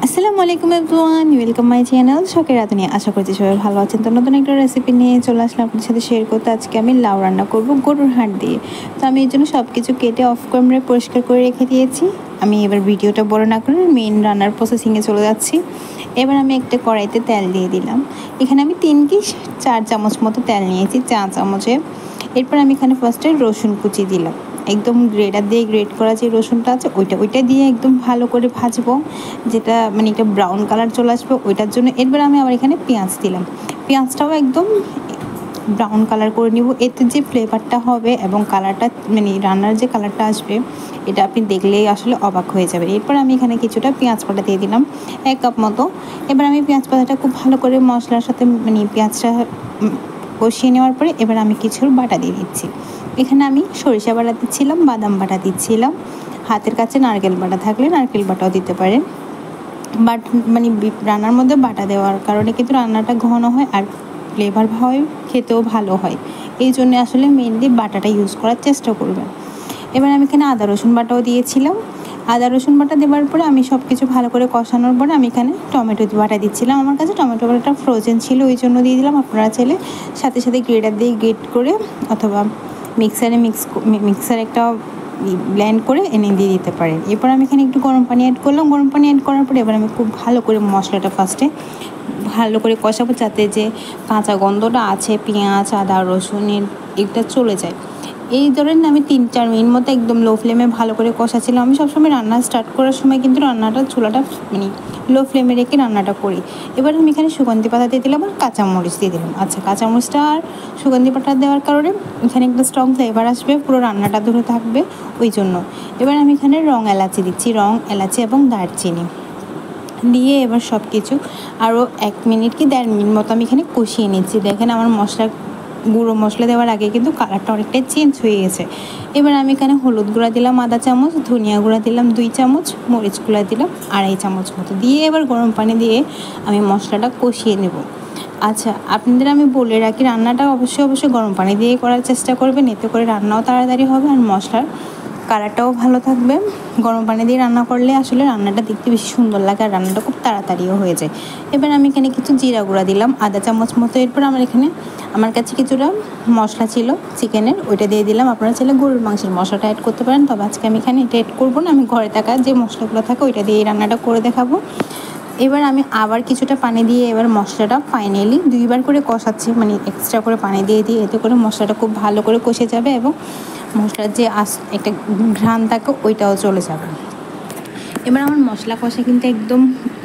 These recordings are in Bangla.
আসসালামু আলাইকুম এভরিওয়ান, ওয়েলকাম মাই চ্যানেল শখের রাঁধুনি। আশা করছি সবাই ভালো আছেন। তো নতুন একটা রেসিপি নিয়ে চলে আসলাম আপনাদের সাথে শেয়ার করতে। আজকে আমি লাউ রান্না করব গরুর হাড় দিয়ে। তো আমি এর জন্য সব কিছু কেটে অফ ক্যামেরায় পরিষ্কার করে রেখে দিয়েছি। আমি এবার ভিডিওটা বড় না করে মেইন রান্নার প্রসেসিংয়ে চলে যাচ্ছি। এবার আমি একটা কড়াইতে তেল দিয়ে দিলাম। এখানে আমি 3 কি 4 চামচ মতো তেল নিয়েছি, চা চামচে। এরপর আমি এখানে ফার্স্টে রসুন কুচি দিলাম, একদম গ্রেটার দিয়ে গ্রেট করা যে রসুনটা আছে ওইটা দিয়ে একদম ভালো করে ভাজবো, যেটা মানে একটা ব্রাউন কালার চলে আসবে ওইটার জন্য। এরপর আমি আবার এখানে পেঁয়াজ দিলাম, পেঁয়াজটাও একদম ব্রাউন কালার করে নিব। এতে যে ফ্লেভারটা হবে এবং কালারটা মানে রান্নার যে কালারটা আসবে এটা আপনি দেখলেই আসলে অবাক হয়ে যাবে। এরপর আমি এখানে কিছুটা পেঁয়াজ পাতা দিয়ে দিলাম, 1 কাপ মতো। এবার আমি পেঁয়াজ পাতাটা খুব ভালো করে মশলার সাথে মানে পেঁয়াজটা কষিয়ে নেওয়ার পরে এবার আমি কিছুর বাটা দিয়ে দিচ্ছি। এখানে আমি সরিষা বাটা দিচ্ছিলাম, বাদাম বাটা দিচ্ছিলাম, হাতের কাছে নারকেল বাটা থাকলে নারকেল বাটাও দিতে পারেন। বাট মানে রান্নার মধ্যে বাটা দেওয়ার কারণে কিন্তু রান্নাটা ঘন হয় আর ফ্লেভার হয়, খেতেও ভালো হয়। এই জন্য আসলে মেনলি বাটাটা ইউজ করার চেষ্টা করবেন। এবার আমি এখানে আদা রসুন বাটাও দিয়েছিলাম। আদা রসুন বাটা দেওয়ার পরে আমি সব কিছু ভালো করে কষানোর পরে আমি এখানে টমেটো বাটা দিচ্ছিলাম। আমার কাছে টমেটো বাটাটা ফ্রোজেন ছিল, ওই জন্য দিয়ে দিলাম। আপনারা চাইলে সাথে সাথে গ্রেটার দিয়ে গ্রেট করে অথবা মিক্সার একটা ব্লেন্ড করে এনে দিয়ে দিতে পারেন। এরপর আমি এখানে একটু গরম পানি অ্যাড করলাম। গরম পানি অ্যাড করার পরে এবার আমি খুব ভালো করে মশলাটা ফার্স্টে ভালো করে কষাবো, যাতে যে কাঁচা গন্ধটা আছে পেঁয়াজ আদা রসুনের এটা চলে যায়। এই ধরেন আমি 3-4 মিনিট মতো একদম লো ফ্লেমে ভালো করে কষাচ্ছিলাম। আমি সবসময় রান্না স্টার্ট করার সময় কিন্তু রান্নাটা চুলাটা মানে লো ফ্লেমে রেখে রান্নাটা করি। এবার আমি এখানে সুগন্ধি পাতা দিয়ে দিলাম আর কাঁচামরিচ দিয়ে দিলাম। আচ্ছা, কাঁচামরিচটা আর সুগন্ধি পাতা দেওয়ার কারণে এখানে একটা স্ট্রং ফ্লেভার আসবে, পুরো রান্নাটা ধরে থাকবে ওই জন্য। এবার আমি এখানে রং এলাচি দিচ্ছি, রং এলাচি এবং দারচিনি দিয়ে এবার সব কিছু আরও 1 মিনিট কি 1.5 মিনিট মতো আমি এখানে কষিয়ে নিচ্ছি। দেখেন আমার গুঁড়ো মশলা দেওয়ার আগে কিন্তু কালারটা অনেকটাই চেঞ্জ হয়ে গেছে। এবার আমি এখানে হলুদ গুঁড়া দিলাম আধা চামচ, ধনিয়া গুঁড়া দিলাম 2 চামচ, মরিচ গুঁড়া দিলাম 2.5 চামচ মতো দিয়ে এবার গরম পানি দিয়ে আমি মশলাটা কষিয়ে নেব। আচ্ছা, আপনাদের আমি বলে রাখি রান্নাটা অবশ্যই গরম পানি দিয়ে করার চেষ্টা করবেন, এতে করে রান্নাও তাড়াতাড়ি হবে আর মশলার কালারটাও ভালো থাকবে। গরম পানি দিয়ে রান্না করলে আসলে রান্নাটা দেখতে বেশি সুন্দর লাগে আর রান্নাটা খুব তাড়াতাড়িও হয়ে যায়। এবার আমি এখানে কিছু জিরা গুঁড়া দিলাম আধা চামচ মতো। এরপর আমার কাছে কিছুটা মশলা ছিল চিকেনের, ওইটা দিয়ে দিলাম। আপনারা চাইলে গরুর মাংসের মশলাটা অ্যাড করতে পারেন, তবে আজকে আমি এখানে এটা অ্যাড করবো না। আমি ঘরে থাকা যে মশলাগুলো থাকে ওইটা দিয়ে রান্নাটা করে দেখাবো। এবার আমি আবার কিছুটা পানি দিয়ে এবার মশলাটা ফাইনালি 2বার করে কষাচ্ছি, মানে এক্সট্রা করে পানি দিয়ে এতে করে মশলাটা খুব ভালো করে কষে যাবে এবং মশলার যে একটা ঘ্রাণ থাকে ওইটাও চলে যাবে। এবার আমার মশলা কষা কিন্তু একদম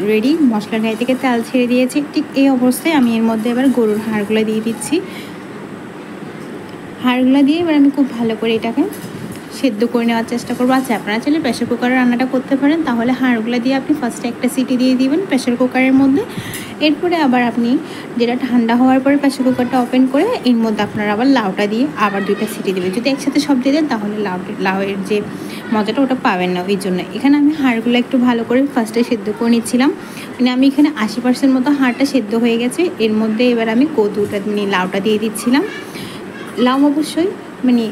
রেডি, মশলার গায়ে থেকে তেল ছেড়ে দিয়েছি। ঠিক এই অবস্থায় আমি এর মধ্যে এবার গরুর হাড়গুলো দিয়ে দিচ্ছি। হাড়গুলো দিয়ে এবার আমি খুব ভালো করে এটাকে সেদ্ধ করে নেওয়ার চেষ্টা করবো। আচ্ছা, আপনারা চাইলে প্রেশার কুকারে রান্নাটা করতে পারেন, তাহলে হাড়গুলো দিয়ে আপনি ফার্স্টে একটা সিটি দিয়ে দিবেন প্রেশার কুকারের মধ্যে। এরপরে আবার আপনি যেটা ঠান্ডা হওয়ার পরে প্রেশার কুকারটা ওপেন করে এর মধ্যে আপনারা আবার লাউটা দিয়ে আবার 2টা সিটি দেবেন। যদি একসাথে সব দিয়ে দেন তাহলে লাউয়ের যে মজাটা ওটা পাবেন না। ওই জন্য এখানে আমি হাড়গুলো একটু ভালো করে ফার্স্টে সেদ্ধ করে নিচ্ছিলাম। মানে আমি এখানে 80% মতো হাড়টা সেদ্ধ হয়ে গেছে। এর মধ্যে এবার আমি কদুটা লাউটা দিয়ে দিচ্ছিলাম। লাউ অবশ্যই মানে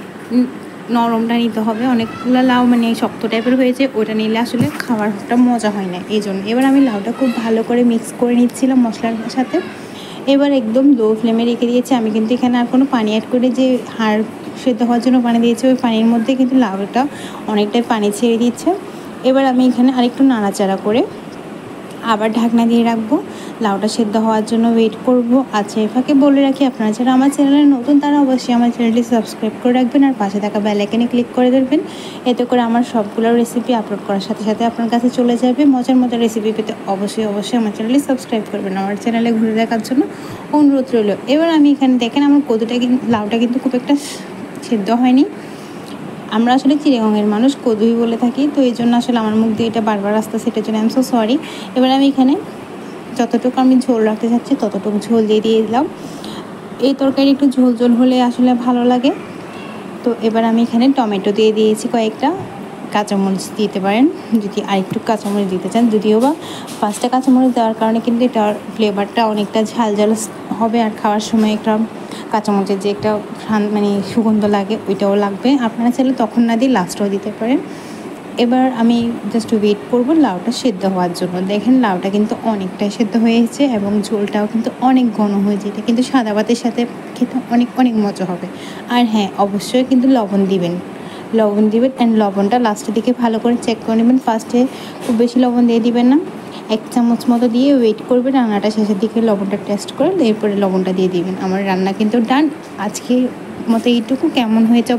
নরমটা নিতে হবে, অনেকগুলো লাউ মানে শক্ত টাইপের হয়েছে, ওটা নিলে আসলে খাবারটা মজা হয় না। এই জন্য এবার আমি লাউটা খুব ভালো করে মিক্স করে নিচ্ছিলাম মশলার সাথে। এবার একদম লো ফ্লেমে রেখে দিয়েছি। আমি কিন্তু এখানে আর কোনো পানি অ্যাড করে যে হাড় সেদ্ধ হওয়ার জন্য পানি দিয়েছি, ওই পানির মধ্যে কিন্তু লাউটা অনেকটাই পানি ছেড়ে দিচ্ছে। এবার আমি এখানে আরেকটু নাড়াচাড়া করে আবার ঢাকনা দিয়ে রাখবো, লাউটা সেদ্ধ হওয়ার জন্য ওয়েট করব। আচ্ছা, এভাবে বলে রাখি আপনারা যারা আমার চ্যানেলে নতুন তারা অবশ্যই আমার চ্যানেলটি সাবস্ক্রাইব করে রাখবেন আর পাশে থাকা বেল আইকনে ক্লিক করে দেবেন। এতে করে আমার সবগুলো রেসিপি আপলোড করার সাথে সাথে আপনার কাছে চলে যাবে। মজার রেসিপি পেতে অবশ্যই আমার চ্যানেলটি সাবস্ক্রাইব করবেন। আমার চ্যানেলে ঘুরে দেখার জন্য অনুরোধ রইল। এবার আমি এখানে দেখেন আমার লাউটা কিন্তু খুব একটা সেদ্ধ হয়নি। আমরা আসলে চিড়িয়াখানার মানুষ কদুই বলে থাকি, তো এই জন্য আসলে আমার মুখ দিয়ে এটা বারবার আসতে, সেটার জন্য আমি সো সরি। এবার আমি এখানে যতটুকু আমি ঝোল রাখতে চাচ্ছি ততটুকু ঝোল দিয়ে দিলাম। এই তরকারি একটু ঝোল হলে আসলে ভালো লাগে। তো এবার আমি এখানে টমেটো দিয়ে দিয়েছি কয়েকটা, কাঁচামরিচ দিতে পারেন যদি আরেকটু কাঁচামরিচ দিতে চান। যদিও বা ফার্স্টে কাঁচামরিচ দেওয়ার কারণে কিন্তু এটার ফ্লেভারটা অনেকটা ঝাল হবে আর খাওয়ার সময় একটা কাঁচামরিচের যে একটা মানে সুগন্ধ লাগে ওইটাও লাগবে। আপনারা চাইলে তখন না দিয়ে লাস্টেও দিতে পারেন। এবার আমি জাস্ট ওয়েট করবো লাউটা সেদ্ধ হওয়ার জন্য। দেখেন লাউটা কিন্তু অনেকটাই সেদ্ধ হয়েছে এবং ঝোলটাও কিন্তু অনেক ঘন হয়েছে। এটা কিন্তু সাদা ভাতের সাথে খেতে অনেক অনেক মজা হবে। আর হ্যাঁ, অবশ্যই কিন্তু লবণ দিবেন অ্যান্ড লবণটা লাস্টের দিকে ভালো করে চেক করে নেবেন। ফার্স্টে খুব বেশি লবণ দিয়ে দিবেন না, 1 চামচ মতো দিয়ে ওয়েট করবেন, রান্নাটা শেষের দিকে লবণটা টেস্ট করে এরপরে লবণটা দিয়ে দিবেন। আমার রান্না কিন্তু ডান। আজকে মতো এইটুকু। কেমন হয়েছে